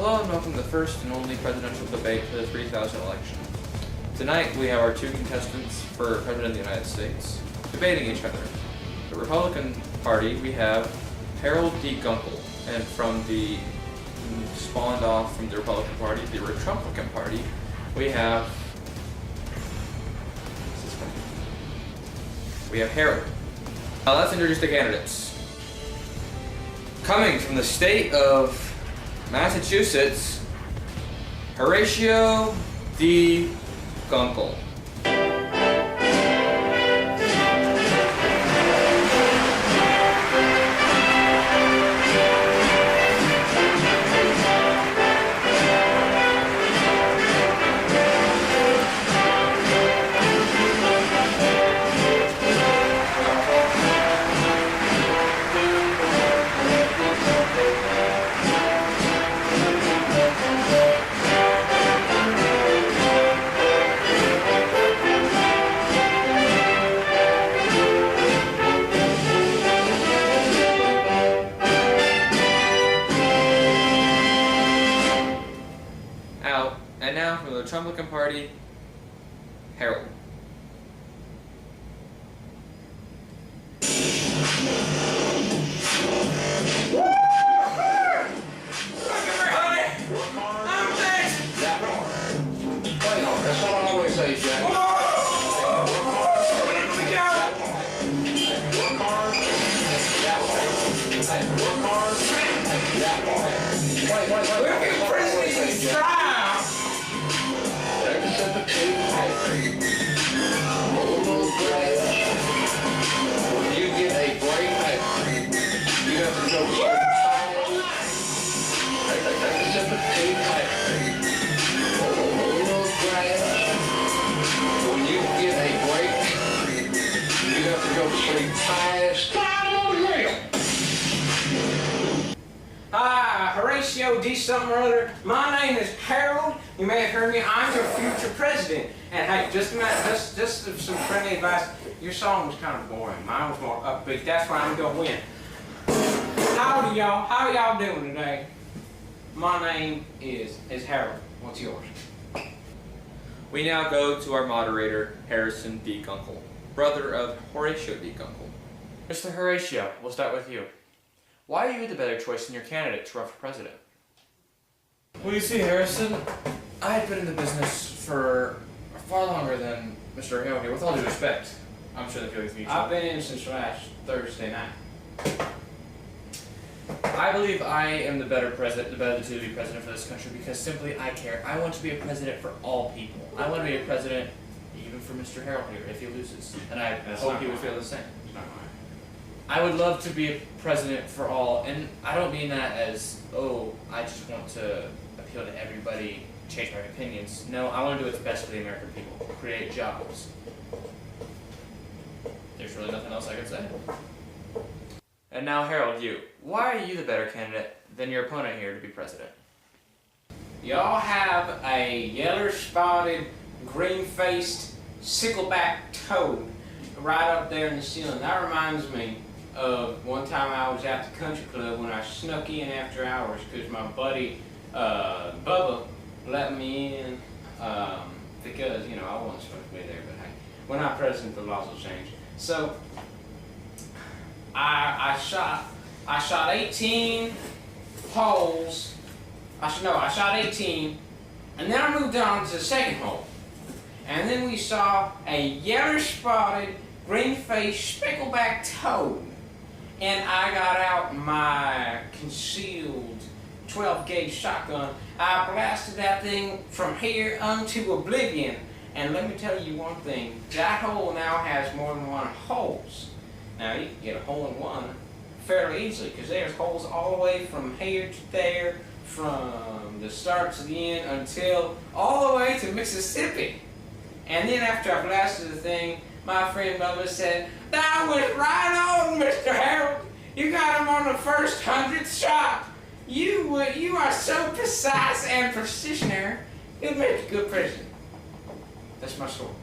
Hello and welcome to the first and only presidential debate for the 3000 election. Tonight we have our two contestants for President of the United States debating each other. The Republican Party we have Harold D. Gunkel, and from the spawned off from the Republican Party, the Republican Party, we have Harold. Now let's introduce the candidates. Coming from the state of Massachusetts, Horacio D. Gunkel. And now from the Republican Party, Harold. That's what I always say, Jack. Work hard. Look at President's trial. When you get a break, you have to go when you get a break, you have to go sleep fast. Hi, Horacio D. something or other. My name is Harold. You may have heard me. I'm your future president. And hey, just some friendly advice. Your song was kind of boring. Mine was more upbeat. That's why I'm gonna win. Howdy, y'all. How y'all doing today? My name is Harold. What's yours? We now go to our moderator, Harrison D. Gunkel, brother of Horatio D. Gunkel. Mr. Horatio, we'll start with you. Why are you the better choice than your candidate to run for president? Well, you see, Harrison, I've been in the business for far longer than Mr. Harold here, with all due respect. I'm sure the feeling's mutual. I've been in since last Thursday night. I believe I am the better president, the better to be president for this country, because simply I care. I want to be a president for all people. I want to be a president even for Mr. Harold here if he loses, and I hope he would feel the same. I would love to be a president for all, and I don't mean that as, oh, I just want to appeal to everybody, change my opinions. No, I want to do what's best for the American people, create jobs. There's really nothing else I could say. And now, Harold, you. Why are you the better candidate than your opponent here to be president? Y'all have a yeller-spotted, green-faced, sickleback toad right up there in the ceiling. That reminds me of one time I was at the country club when I snuck in after hours because my buddy Bubba let me in because, you know, I wasn't supposed to be there, but hey, when I'm president, the laws will change. So I shot 18 holes. I shot 18, and then I moved on to the second hole. And then we saw a yellow-spotted, green-faced, speckleback toad. And I got out my concealed 12-gauge shotgun. I blasted that thing from here unto oblivion. And let me tell you one thing, that hole now has more than one holes. Now you can get a hole in one fairly easily, because there's holes all the way from here to there, from the start to the end, until all the way to Mississippi. And then after I blasted the thing, my friend Bubba said, "That was right on, Mr. Harold. You got him on the first 100th shot. You are so precise and precisionary. You'll make a good president." That's my story.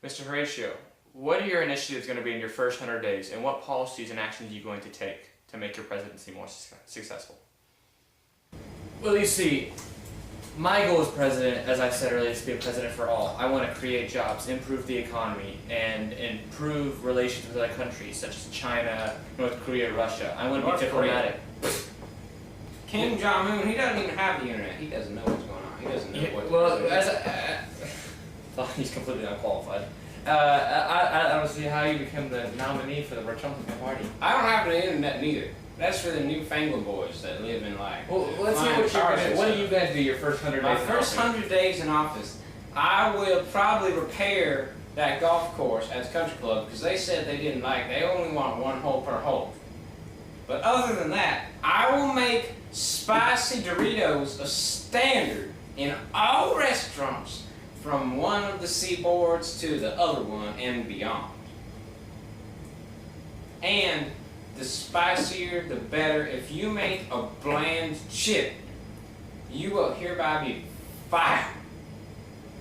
Mr. Horatio, what are your initiatives going to be in your first 100 days, and what policies and actions are you going to take to make your presidency more successful? Well, you see, my goal as president, as I said earlier, is to be a president for all. I want to create jobs, improve the economy, and improve relations with other countries such as China, North Korea, Russia. I want to be diplomatic. Kim Jong-un, he doesn't even have the internet. He doesn't know what's going on. He doesn't know what. Well, he's completely unqualified. I don't see how you became the nominee for the Republican Party. I don't have the internet neither. That's for the newfangled boys that live in like. Well, let's see what are you going to do your first 100 days? My first 100 days in office, I will probably repair that golf course at the country club because they said they didn't like. They only want 1 hole per hole. But other than that, I will make spicy Doritos a standard in all restaurants from one of the seaboards to the other one and beyond. And the spicier, the better. If you make a bland chip, you will hereby be fired.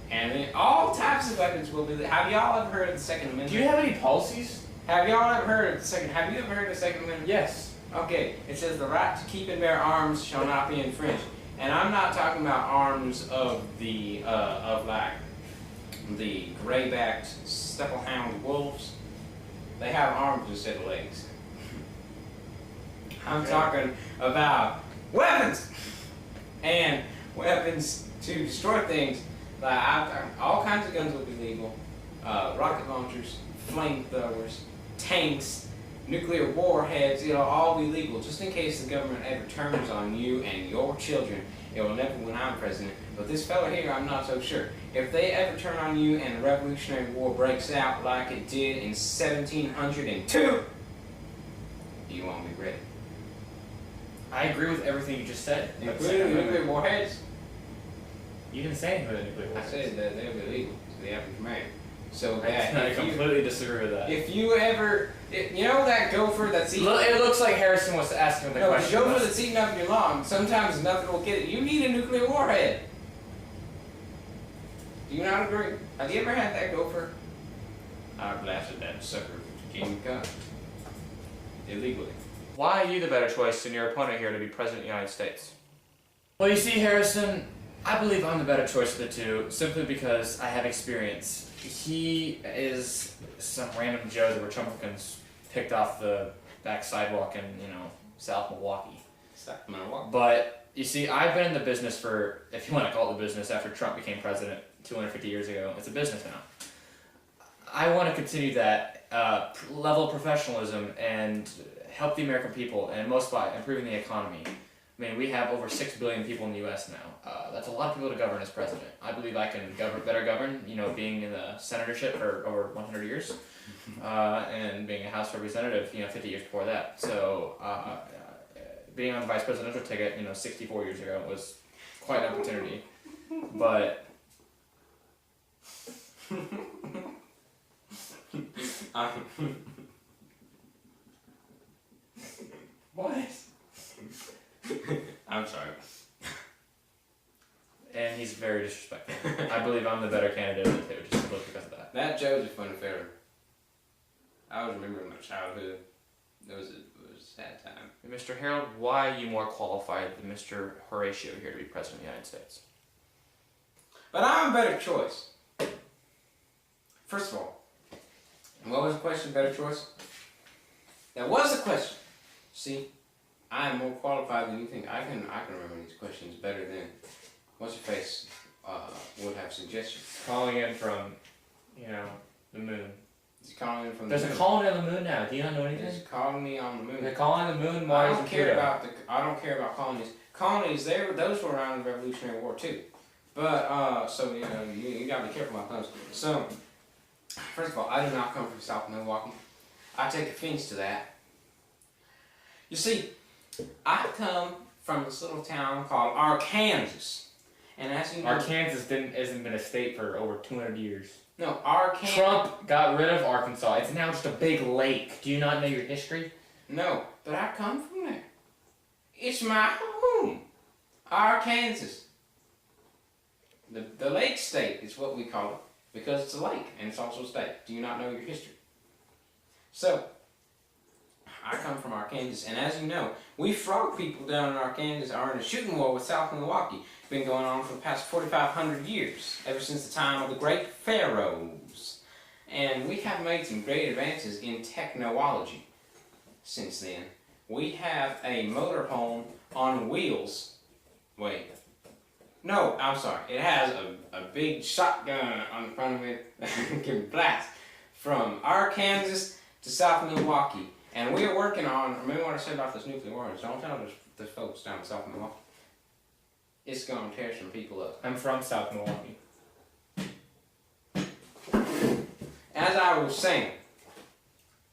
And then all types of weapons will be. Have y'all ever heard of the Second Amendment? Do you have any policies? Have y'all ever heard of the Second? Have you ever heard of the Second Amendment? Yes. Okay. It says the right to keep and bear arms shall not be infringed. And I'm not talking about arms of the like the gray-backed steppe-hound wolves. They have arms instead of legs. I'm talking about weapons and weapons to destroy things. Like all kinds of guns will be legal. Rocket launchers, flamethrowers, tanks, nuclear warheads. It'll all be legal, just in case the government ever turns on you and your children. It will never when I'm president. But this fella here, I'm not so sure. If they ever turn on you and a Revolutionary War breaks out like it did in 1702, you won't be ready. I agree with everything you just said. Including nuclear warheads? You didn't say anything about nuclear I warheads. said that they'll be legal to the average man. So I that completely disagree with that. if you ever, you know that gopher that's eating. It looks like Harrison wants to ask him the No, the question. gopher that's eating up your lawn. Sometimes nothing will get it. You need a nuclear warhead. Do you not agree? Have you ever had that gopher? I blasted that sucker with the king gun illegally. Why are you the better choice than your opponent here to be president of the United States? Well, you see, Harrison, I believe I'm the better choice of the two, simply because I have experience. He is some random Joe the Republicans picked off the back sidewalk in, South Milwaukee. Stop Milwaukee. But, you see, I've been in the business for, if you want to call it the business, after Trump became president 250 years ago. It's a business now. I want to continue that level of professionalism and help the American people, and most by improving the economy. I mean, we have over 6 billion people in the U.S. now. That's a lot of people to govern as president. I believe I can better govern, being in the senatorship for over 100 years, and being a House representative, 50 years before that. So, being on the vice presidential ticket, 64 years ago was quite an opportunity. But what? I'm sorry. And he's very disrespectful. I believe I'm the better candidate of the two, just simply because of that. That Joe's a funny fella. I was remembering my childhood. It was a sad time. Mr. Harold, why are you more qualified than Mr. Horacio here to be president of the United States? But I'm a better choice. First of all, what was the question? Better choice? That was the question. See, I am more qualified than you think. I can remember these questions better than what's your face would have suggestions. Calling in from, the moon. He's calling in from the There's moon. a colony on the moon now. Do you not know anything? He's calling me on the moon. They're calling the moon I Mars don't and care Pluto. about colonies. Colonies, those were around the Revolutionary War too. But so you gotta be careful about those. So first of all, I do not come from South Milwaukee. I take offense to that. You see, I come from this little town called Arkansas, and as you know, Arkansas hasn't been a state for over 200 years. no Arkansas. Trump got rid of Arkansas. It's now just a big lake. Do you not know your history? No, but I come from there. It's my home, Arkansas. The lake state is what we call it because it's a lake and it's also a state. Do you not know your history? So, I come from Arkansas, and as you know, we frog people down in Arkansas are in a shooting war with South Milwaukee. It's been going on for the past 4,500 years, ever since the time of the great pharaohs. And we have made some great advances in technology since then. We have a motorhome on wheels. Wait. No, I'm sorry. It has a big shotgun on the front of it that can blast from Arkansas to South Milwaukee. And we are working on, remember what I said about this nuclear war? Don't tell the folks down in South Milwaukee. It's going to tear some people up. I'm from South Milwaukee. As I was saying,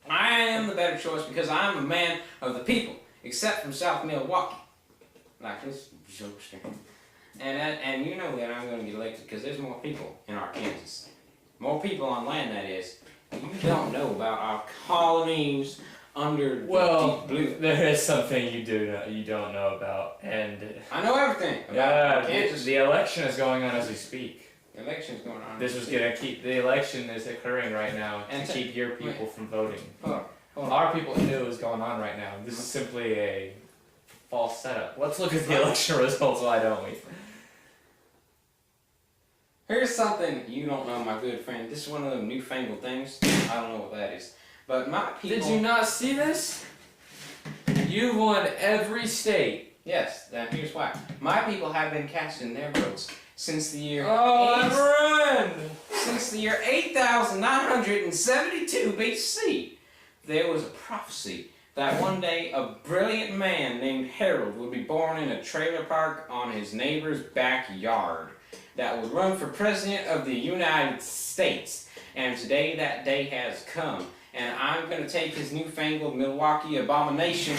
I am the better choice because I'm a man of the people, except from South Milwaukee. Like this jokester. And you know that I'm going to get elected because there's more people in Arkansas. More people on land, that is. You don't know about our colonies under the deep blue. There is something you don't know about, and I know everything about Arkansas. The election is going on as we speak. The election is going on. The election is occurring right now to keep your people from voting. Hold on. Our people knew it was going on right now. This is simply a false setup. Let's look at the election results, why don't we? Here's something you don't know, my good friend. This is one of them newfangled things. I don't know what that is. But my people... Did you not see this? You won every state. Yes, and here's why. My people have been casting their votes since the year... Since the year 8,972 BC. There was a prophecy that one day a brilliant man named Harold would be born in a trailer park on his neighbor's backyard that would run for president of the United States. And today that day has come. And I'm going to take his newfangled Milwaukee abomination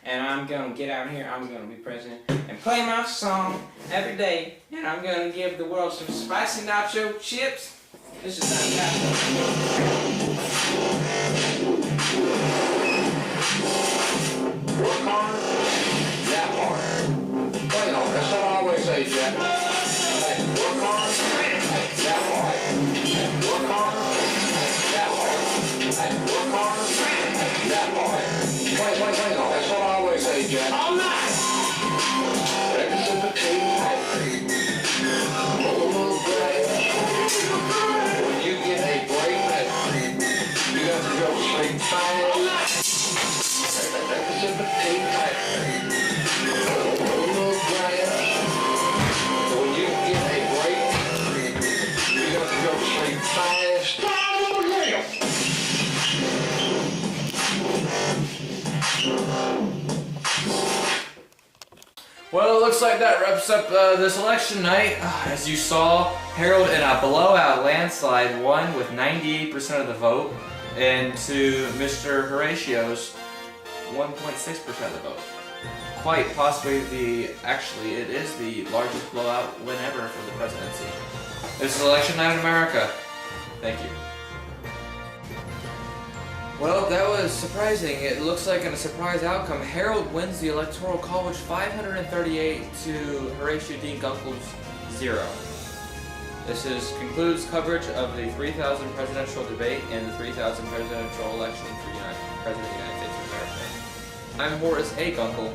and I'm going to get out here, I'm going to be president, and play my song every day. And I'm going to give the world some spicy nacho chips. This is not that. Work hard, that hard. Well, you know, that's what I always say, Jack. Hey, work hard, that hard. Work hard, that hard. Hey, work hard, that hard. Wait, no, that's what I always say, Jack. All night! Breakfast and potato, a little grass. When you get a break, you got to go sleep fast. Breakfast and potato, a little grass. When you get a break, you got to go sleep fast. Well, it looks like that wraps up this election night. As you saw, Harold in a blowout landslide won with 98% of the vote, and to Mr. Horacio's 1.6% of the vote. Quite possibly it is the largest blowout win ever for the presidency. This is election night in America. Thank you. Well, that was surprising. It looks like in a surprise outcome, Harold wins the Electoral College 538 to Horatio D. Gunkel's 0. This concludes coverage of the 3000 presidential debate and the 3000 presidential election for President of the United States of America. I'm Horace A. Gunkel.